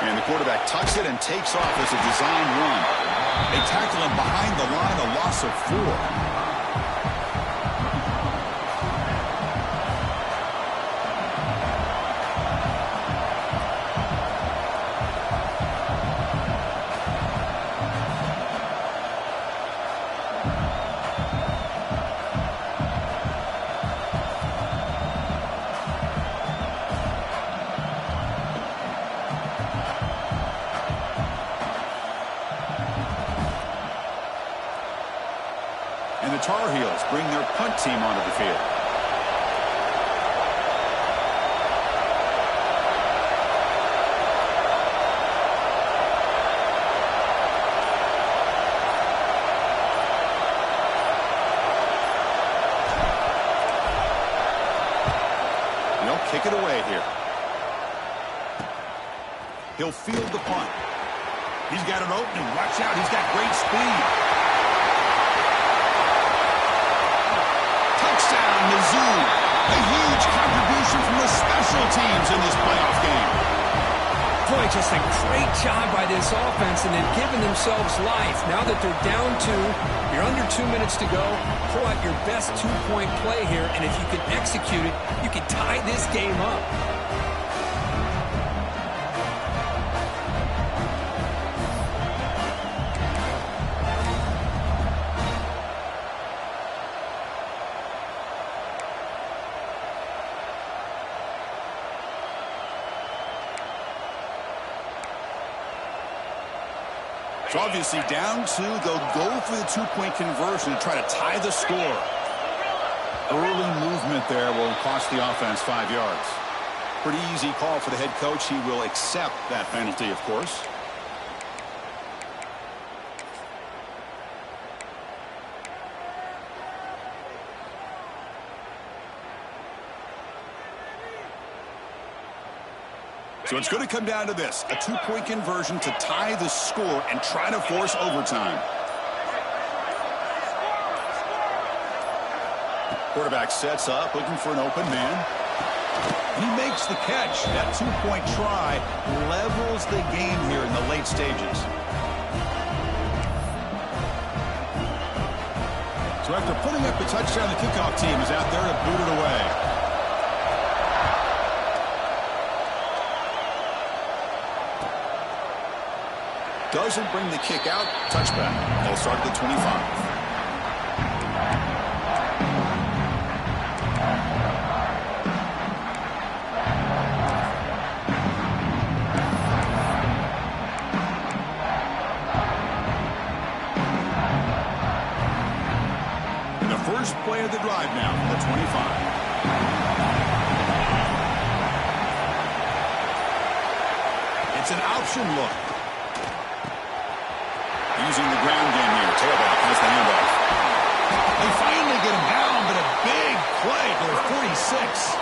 And the quarterback tucks it and takes off as a design run. They tackle him behind the line, a loss of 4. And the Tar Heels bring their punt team onto the field. And they'll kick it away here. He'll field the punt. He's got an opening. Watch out. He's got great speed. Touchdown, Mizzou. A huge contribution from the special teams in this playoff game. Boy, just a great job by this offense, and they've given themselves life. Now that they're down 2, you're under 2 minutes to go. Pull out your best 2-point play here, and if you can execute it, you can tie this game up. So obviously down 2, they'll go for the 2-point conversion to try to tie the score. Early movement there will cost the offense 5 yards. Pretty easy call for the head coach. He will accept that penalty, of course. So it's going to come down to this, a 2-point conversion to tie the score and try to force overtime. Quarterback sets up, looking for an open man. He makes the catch. That 2-point try levels the game here in the late stages. So after putting up the touchdown, the kickoff team is out there to boot it away. Doesn't bring the kick out. Touchback. They'll start at the 25. play of the drive now from the 25. It's an option look. Using the ground game here. Tailback has the handoff. They finally get him down, but a big play to the 46.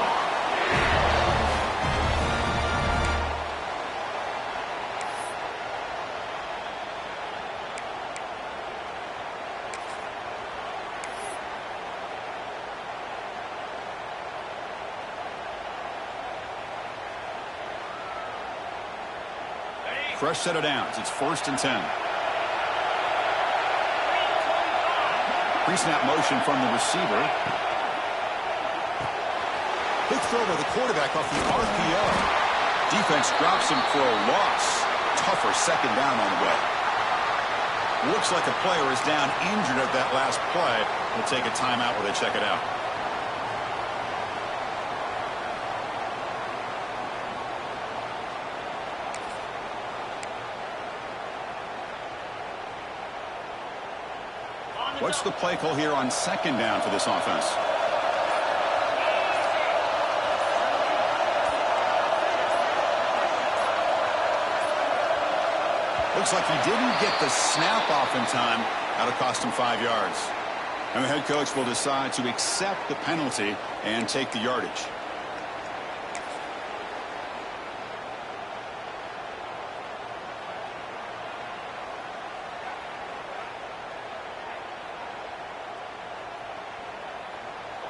Fresh set of downs. It's 1st and 10. Pre-snap motion from the receiver. Quick throw to the quarterback off the RPO. Defense drops him for a loss. Tougher second down on the way. Looks like a player is down injured at that last play. We'll take a timeout where they check it out. What's the play call here on 2nd down for this offense? Looks like he didn't get the snap off in time. That'll cost him 5 yards. And the head coach will decide to accept the penalty and take the yardage.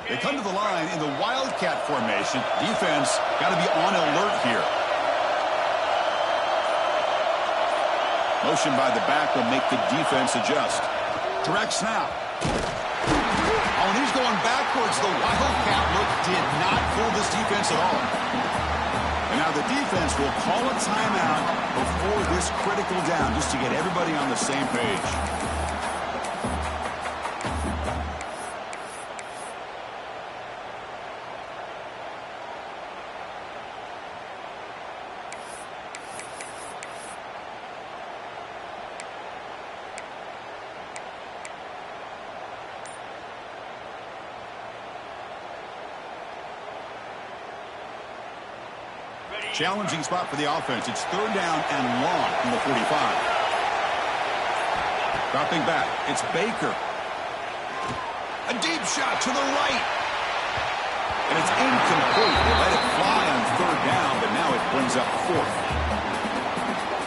They come to the line in the Wildcat formation. Defense got to be on alert here. Motion by the back will make the defense adjust. Direct snap. Oh, and he's going backwards. The Wildcat look did not fool this defense at all. And now the defense will call a timeout before this critical down just to get everybody on the same page. Challenging spot for the offense. It's 3rd down and long from the 45. Dropping back. It's Baker. A deep shot to the right. And it's incomplete. They let it fly on 3rd down, but now it brings up 4th.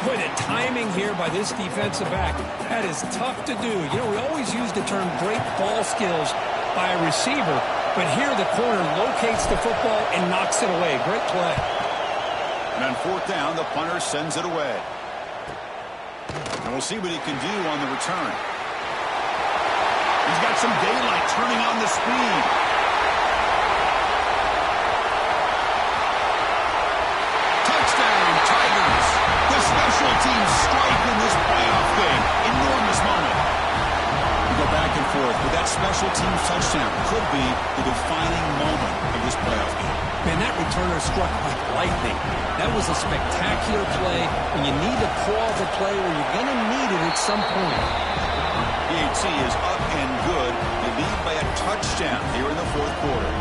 Boy, the timing here by this defensive back, that is tough to do. You know, we always use the term great ball skills by a receiver, but here the corner locates the football and knocks it away. Great play. And on 4th down, the punter sends it away. And we'll see what he can do on the return. He's got some daylight turning on the speed. Touchdown, Tigers. The special teams strike in this playoff game. Enormous moment. We go back and forth, but that special teams touchdown could be the defining moment of this playoff game. Man, that returner struck like lightning. That was a spectacular play. When you need to call the play where you're going to need it at some point. PAT is up and good. They lead by a touchdown here in the 4th quarter.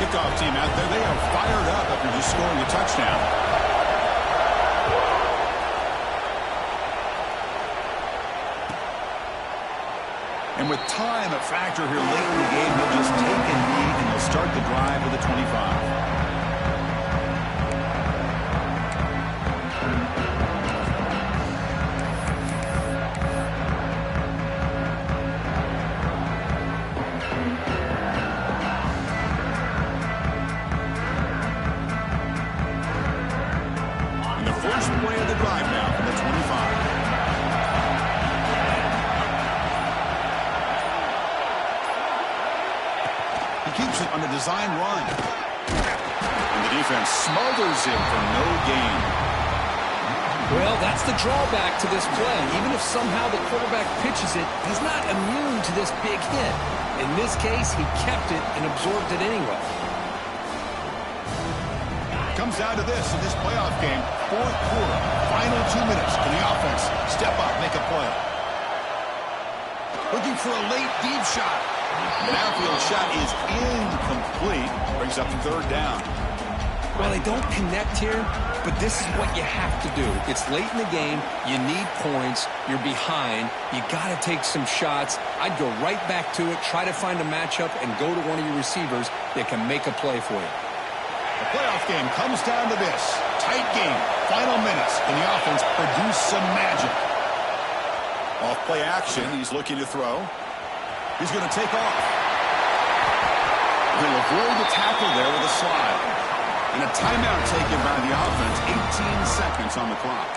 Kickoff team out there. They are fired up after just scoring a touchdown. And with time a factor here late in the game, they'll just take a lead and they'll start the drive with a 25. And the first play of the drive now from the 25. Keeps it on the design run. And the defense smothers him for no gain. Well, that's the drawback to this play. Even if somehow the quarterback pitches it, he's not immune to this big hit. In this case, he kept it and absorbed it anyway. Comes down to this in this playoff game. 4th quarter, final 2 minutes. Can the offense step up, make a play? looking for a late deep shot. The downfield shot is incomplete. Brings up third down. Well, they don't connect here, but this is what you have to do. It's late in the game. You need points. You're behind. You got to take some shots. I'd go right back to it, try to find a matchup, and go to one of your receivers that can make a play for you. The playoff game comes down to this. Tight game. Final minutes. Can the offense produce some magic? Off play action. He's looking to throw. He's going to take off. He'll avoid the tackle there with a slide. And a timeout taken by the offense. 18 seconds on the clock.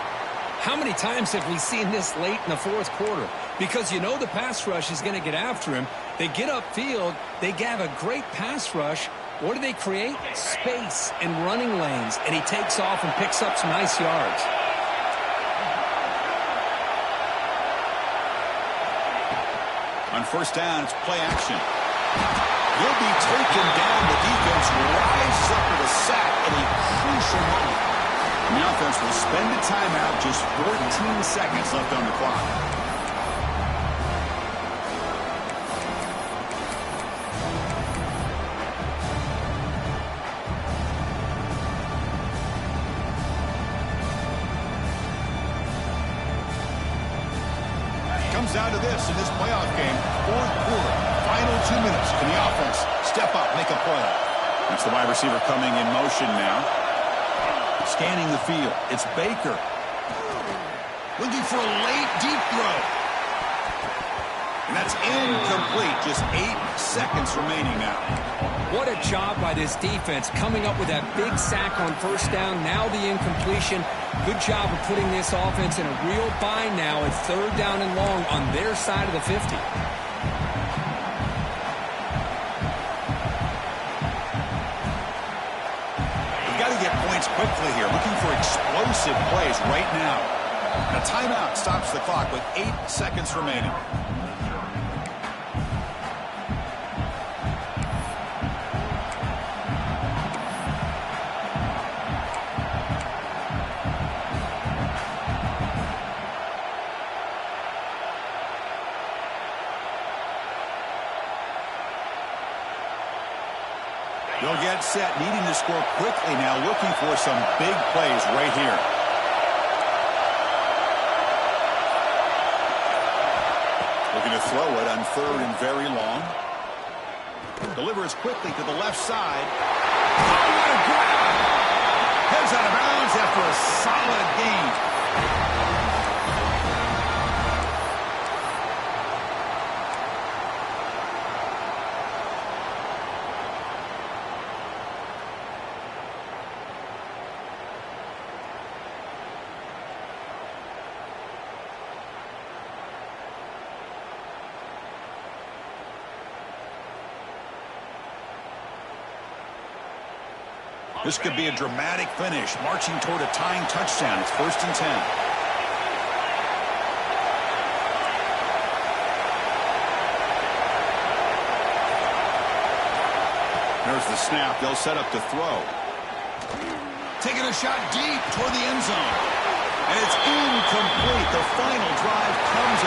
How many times have we seen this late in the fourth quarter? Because you know the pass rush is going to get after him. They get upfield. They have a great pass rush. What do they create? Space and running lanes. And he takes off and picks up some nice yards. On first down, it's play action. He'll be taken down. The defense rises up with a sack at a crucial moment. And the offense will spend a timeout, just 14 seconds left on the clock. Comes down to this in this playoff game, fourth quarter, final 2 minutes. Can the offense step up, make a play? That's the wide receiver coming in motion now. Scanning the field. It's Baker. Looking for a late deep throw. And that's incomplete. Just 8 seconds remaining now. What a job by this defense coming up with that big sack on first down. Now the incompletion. Good job of putting this offense in a real bind now at third down and long on their side of the 50. We've got to get points quickly here. Looking for explosive plays right now. A timeout stops the clock with 8 seconds remaining. They'll get set, needing to score quickly now, looking for some big plays right here. Looking to throw it on third and very long. Delivers quickly to the left side. Oh, what a grab! Heads out of bounds after a solid gain. This could be a dramatic finish, marching toward a tying touchdown. It's 1st and 10. There's the snap. They'll set up to throw. Taking a shot deep toward the end zone. And it's incomplete. The final drive comes